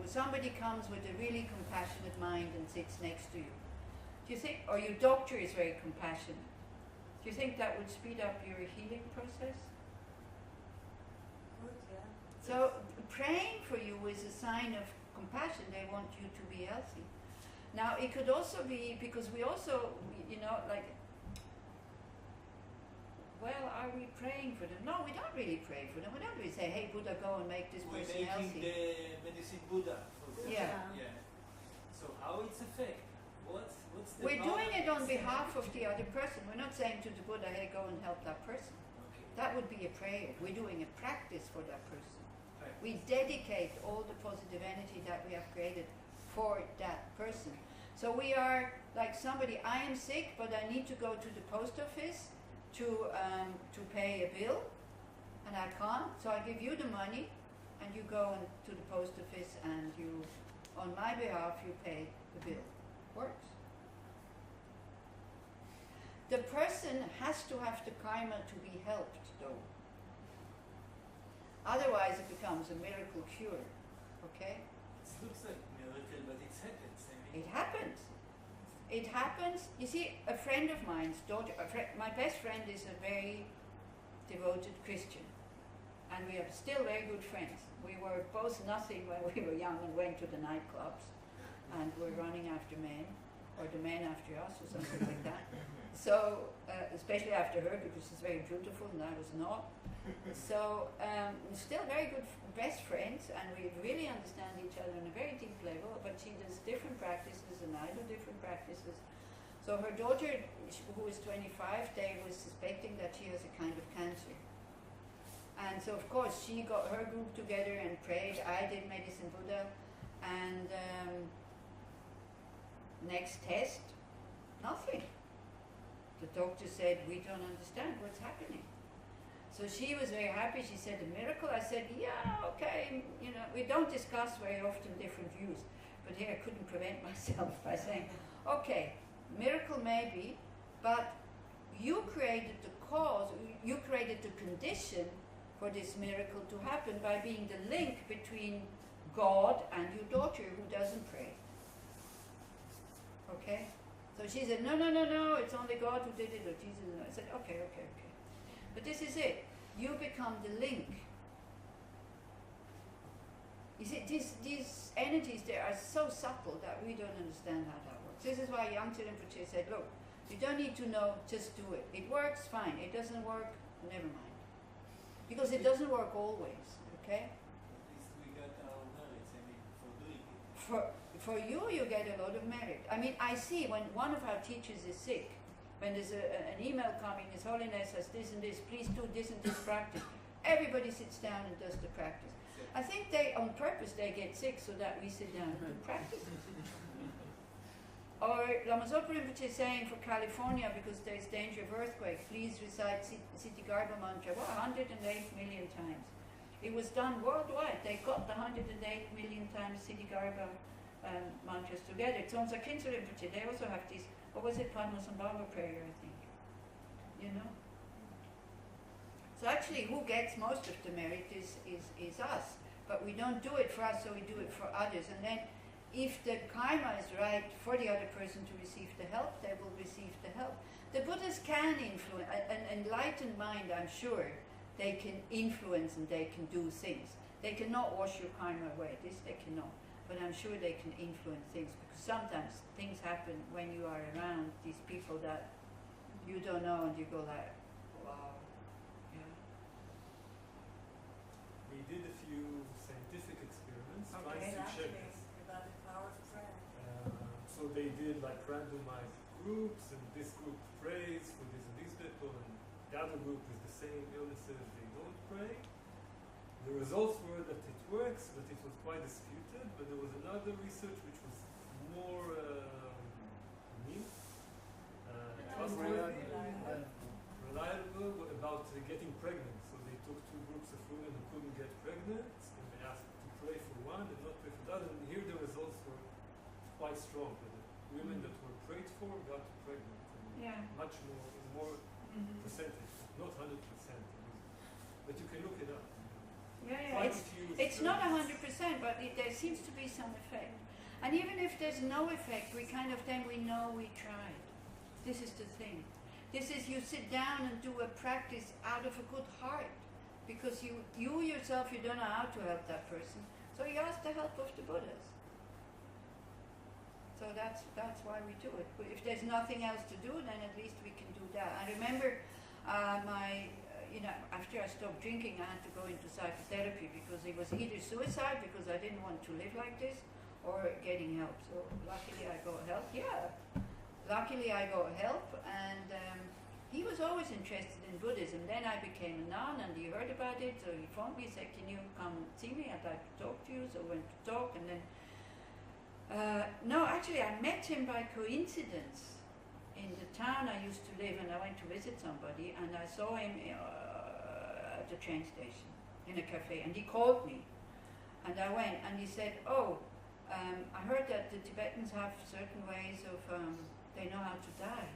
somebody comes with a really compassionate mind and sits next to you, do you think, or your doctor is very compassionate, do you think that would speed up your healing process? Good, yeah. So praying for you is a sign of compassion. They want you to be healthy. Now it could also be because we also, you know, like, well, are we praying for them? No, we don't really pray for them. We don't really say, hey Buddha, go and make this person healthy. We're making the medicine Buddha. Yeah. Yeah. So how it's effect? What's the We're doing it on it's behalf of the other person. We're not saying to the Buddha, hey, go and help that person. Okay. That would be a prayer. We're doing a practice for that person. Right. We dedicate all the positive energy that we have created for that person. So we are like somebody, I am sick, but I need to go to the post office to pay a bill, and I can't, so I give you the money, and you go to the post office, and you, on my behalf, you pay the bill. Works. The person has to have the karma to be helped, though. Otherwise, it becomes a miracle cure. Okay? It looks like miracle, but it happens. I mean, It happens. It happens. You see, a friend of mine's daughter, my best friend is a very devoted Christian, and we are still very good friends. We were both nothing when we were young and went to the nightclubs, and were running after men, or the men after us, or something like that. So, especially after her, because she's very beautiful and I was not. So, we're still very good best friends, and we really understand each other on a very deep level, but she does different practices and I do different practices. So her daughter, who is 25, they were suspecting that she has a kind of cancer. And so of course she got her group together and prayed. I did Medicine Buddha, and next test, nothing. The doctor said, we don't understand what's happening. So she was very happy. She said, a miracle? I said, yeah, okay. You know, we don't discuss very often different views. But here I couldn't prevent myself by saying, okay, miracle maybe, but you created the cause, you created the condition for this miracle to happen by being the link between God and your daughter who doesn't pray. Okay? So she said, no, it's only God who did it, or Jesus. I said, okay. But this is it. You become the link. You see, these energies there are so subtle that we don't understand how that works. This is why Yang Rinpoche said, look, you don't need to know, just do it. It works, fine. It doesn't work, never mind. Because it doesn't work always, okay? at least we got our merits, I mean, for doing it. For you get a lot of merit. I mean, I see when one of our teachers is sick, when there's an email coming, His Holiness has this and this, please do this and this practice. Everybody sits down and does the practice. I think they, on purpose, they get sick so that we sit down and do practice. Or Lama Zopa Rinpoche saying for California, because there's danger of earthquake, please recite Siddhigarbha mantra, 108 million times. It was done worldwide. They got the 108 million times Siddhigarbha mantras together. Tsonsa Khyentse Rinpoche, they also have these, what was it, Padmasambhava prayer, I think. You know? So actually, who gets most of the merit is us. But we don't do it for us, so we do it for others. And then, if the karma is right for the other person to receive the help, they will receive the help. The Buddhas can influence, an enlightened mind, I'm sure, they can influence and they can do things. They cannot wash your karma away, this they cannot. But I'm sure they can influence things, because sometimes things happen when you are around these people that you don't know, and you go like, wow. Yeah. We did a few scientific experiments trying to check Exactly, this. about the power of prayer. So they did like randomized groups, and this group prays for this and these people, and the other group with the same illnesses, they don't pray. The results were that it works, but it was quite disputed. But there was another research which was more trustworthy, reliable about getting pregnant. So they took two groups of women who couldn't get pregnant, and they asked to pray for one and not pray for the other. And here the results were quite strong. The women that were prayed for got pregnant. And much more percentage, not 100%. But you can look it up. Yeah. Why don't you It's use not it? 100%, but there seems to be some effect. And even if there's no effect, we kind of then we know we tried. This is the thing. This is you sit down and do a practice out of a good heart, because you yourself, you don't know how to help that person, so you ask the help of the Buddhas. So that's why we do it. If there's nothing else to do, then at least we can do that. I remember after I stopped drinking, I had to go into psychotherapy because it was either suicide because I didn't want to live like this, or getting help. So luckily I got help. Yeah, luckily I got help, and he was always interested in Buddhism. Then I became a nun, and he heard about it, so he phoned me, said, "Can you come see me? I'd like to talk to you." So I went to talk, and then no, actually I met him by coincidence in the town I used to live, and I went to visit somebody, and I saw him at the train station in a cafe, and he called me, and I went, and he said, "Oh, I heard that the Tibetans have certain ways of they know how to die,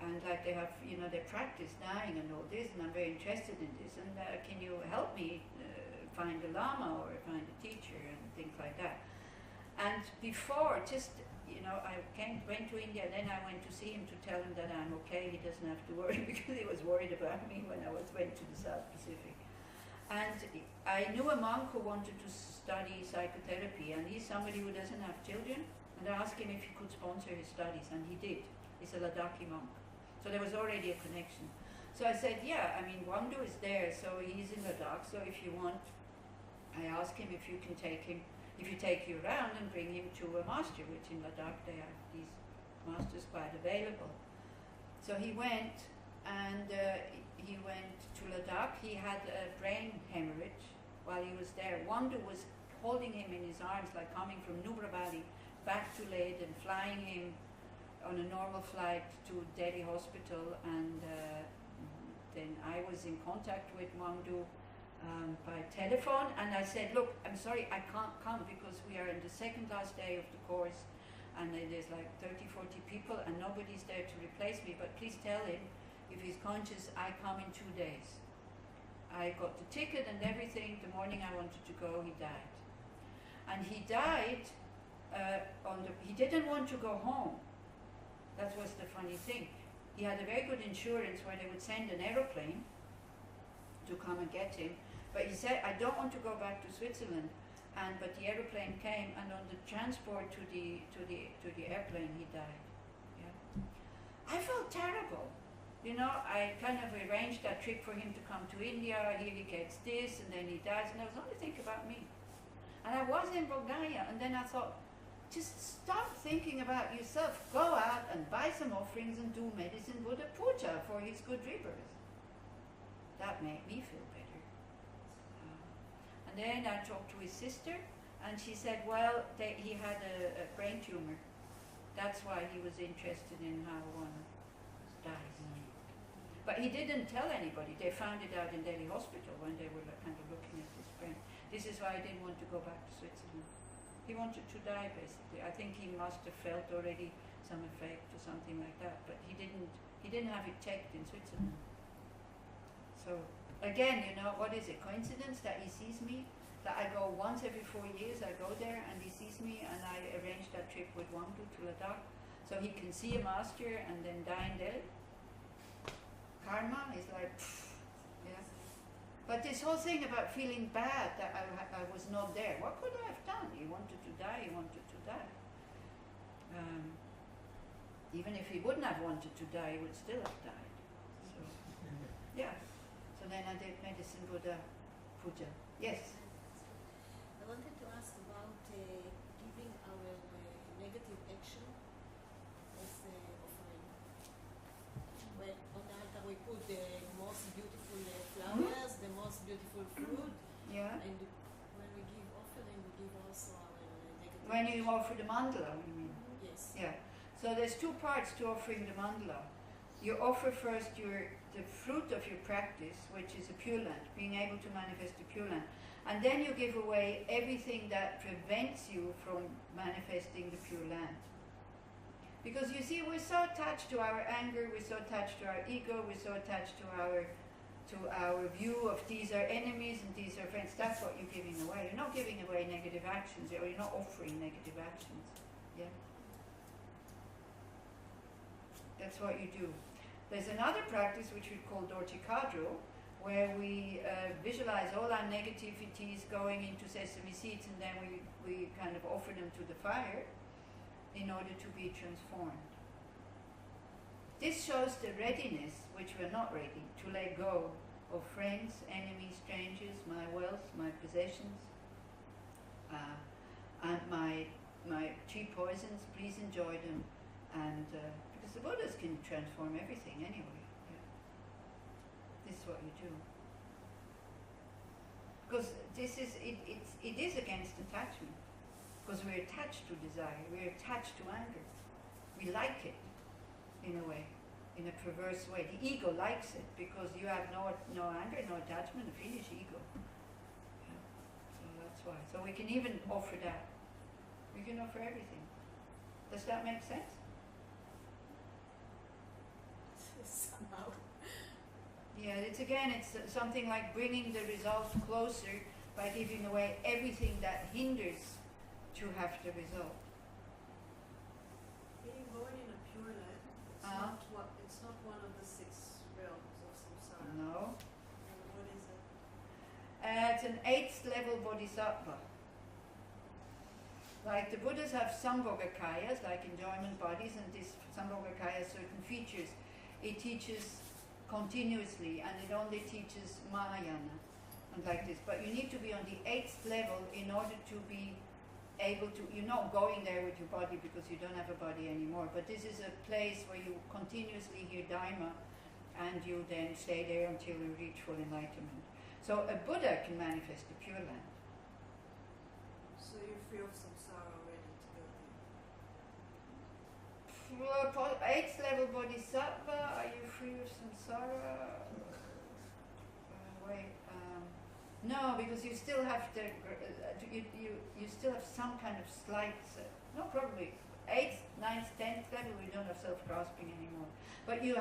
and like they have, they practice dying and all this, and I'm very interested in this, and can you help me find a lama or find a teacher and things like that." And before, I went to India, then I went to see him to tell him that I'm okay, he doesn't have to worry, because he was worried about me when I went to the South Pacific. And I knew a monk who wanted to study psychotherapy, and he's somebody who doesn't have children, and I asked him if he could sponsor his studies, and he did. He's a Ladakhi monk. So there was already a connection. So I said, yeah, Wangdu is there, so he's in Ladakh, so if you want, I asked him if you can take him, if you take you around and bring him to a master, which in Ladakh they have these masters quite available. So he went, and he went to Ladakh. He had a brain hemorrhage while he was there. Wangdu was holding him in his arms, like coming from Nubra Valley back to Leh and flying him on a normal flight to Delhi hospital, and then I was in contact with Wangdu by telephone, and I said, "Look, I'm sorry, I can't come because we are in the second last day of the course, and there's like 30, 40 people, and nobody's there to replace me, but please tell him if he's conscious, I come in 2 days." I got the ticket and everything. The morning I wanted to go, he died. And he died he didn't want to go home. That was the funny thing. He had a very good insurance where they would send an aeroplane to come and get him. But he said, "I don't want to go back to Switzerland." But the aeroplane came, and on the transport to the airplane, he died. Yeah. I felt terrible. I kind of arranged that trip for him to come to India. Here he gets this, and then he dies, and I was only thinking about me. And I was in Bulgaria, and then I thought, just stop thinking about yourself. Go out and buy some offerings and do medicine Buddha puja for his good rebirth. That made me feel better. And then I talked to his sister, and she said, well, he had a brain tumor. That's why he was interested in how one dies. But he didn't tell anybody. They found it out in Delhi hospital when they were kind of looking at his brain. This is why I didn't want to go back to Switzerland. He wanted to die, basically. I think he must have felt already some effect or something like that, but he didn't have it checked in Switzerland. So again, what is it? Coincidence that he sees me? That I go once every 4 years, I go there and he sees me, and I arrange that trip with Wangdu to Ladakh, so he can see a master and then die in Delhi. Karma is like, yeah. But this whole thing about feeling bad that I was not there, what could I have done? He wanted to die, he wanted to die. Even if he wouldn't have wanted to die, he would still have died. So, yeah. So then I did medicine Buddha puja. Yes? I wanted to ask about giving our negative action as offering. When on the altar we put the most beautiful flowers, the most beautiful food, Yeah. and when we give offering, we give also our negative When you action. offer the mandala, you mean? Yes. Yeah. So there's two parts to offering the mandala. You offer first the fruit of your practice, which is a Pure Land, being able to manifest the Pure Land. And then you give away everything that prevents you from manifesting the Pure Land. Because you see, we're so attached to our anger, we're so attached to our ego, we're so attached to our to our view of these are enemies and these are friends. That's what you're giving away. You're not giving away negative actions, or you're not offering negative actions. Yeah? That's what you do. There's another practice which we call dorticadro, where we visualize all our negativities going into sesame seeds, and then we kind of offer them to the fire in order to be transformed. This shows the readiness, which we're not ready, to let go of friends, enemies, strangers, my wealth, my possessions, and my cheap poisons. Please enjoy them, and because the Buddhas can transform everything anyway. Yeah. This is what you do. Because this is it is against attachment. Because we're attached to desire, we're attached to anger. We like it, in a way, in a perverse way. The ego likes it because you have no anger, no attachment, a Finnish ego. Yeah. So that's why. So we can even offer that. We can offer everything. Does that make sense? Somehow. Yeah, it's something like bringing the result closer by giving away everything that hinders to have the result. Being born in a pure land, it's not one of the 6 realms of samsara. No. And what is it? It's an 8th level bodhisattva. Like the Buddhas have sambhogakayas, like enjoyment bodies, and this sambhogakaya has certain features. It teaches continuously, and it only teaches Mahayana, and like this. But you need to be on the 8th level in order to be able to, you're not going there with your body because you don't have a body anymore, but this is a place where you continuously hear Dharma, and you then stay there until you reach full enlightenment. So a Buddha can manifest the Pure Land. So you're free of samsara already to go there. 8th level bodhisattva, are you free of samsara? No, because you still have to, you still have some kind of slight, no, probably 8th, 9th, 10th level we don't have self-grasping anymore. But you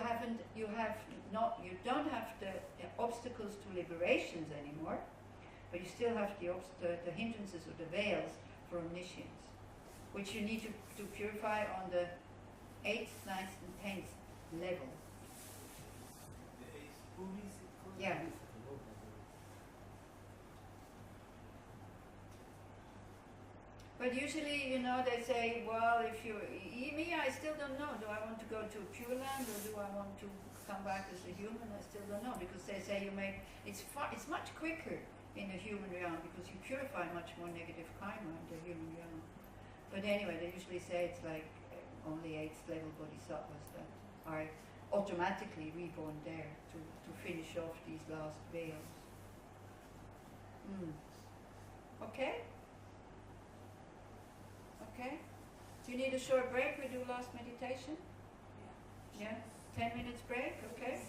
don't have the obstacles to liberations anymore, but you still have the hindrances or the veils for omniscience, which you need to purify on the 8th, 9th, and 10th level. The 8th, who is it called? Yeah. But usually, they say, well, if me, I still don't know. Do I want to go to Pure Land, or do I want to come back as a human? I still don't know, because they say it's much quicker in the human realm, because you purify much more negative karma in the human realm. But anyway, they usually say it's like only 8th level bodhisattvas that are automatically reborn there to finish off these last veils. Okay? Okay? Do you need a short break? We do last meditation? Yeah. Yeah? 10 minutes break? Okay?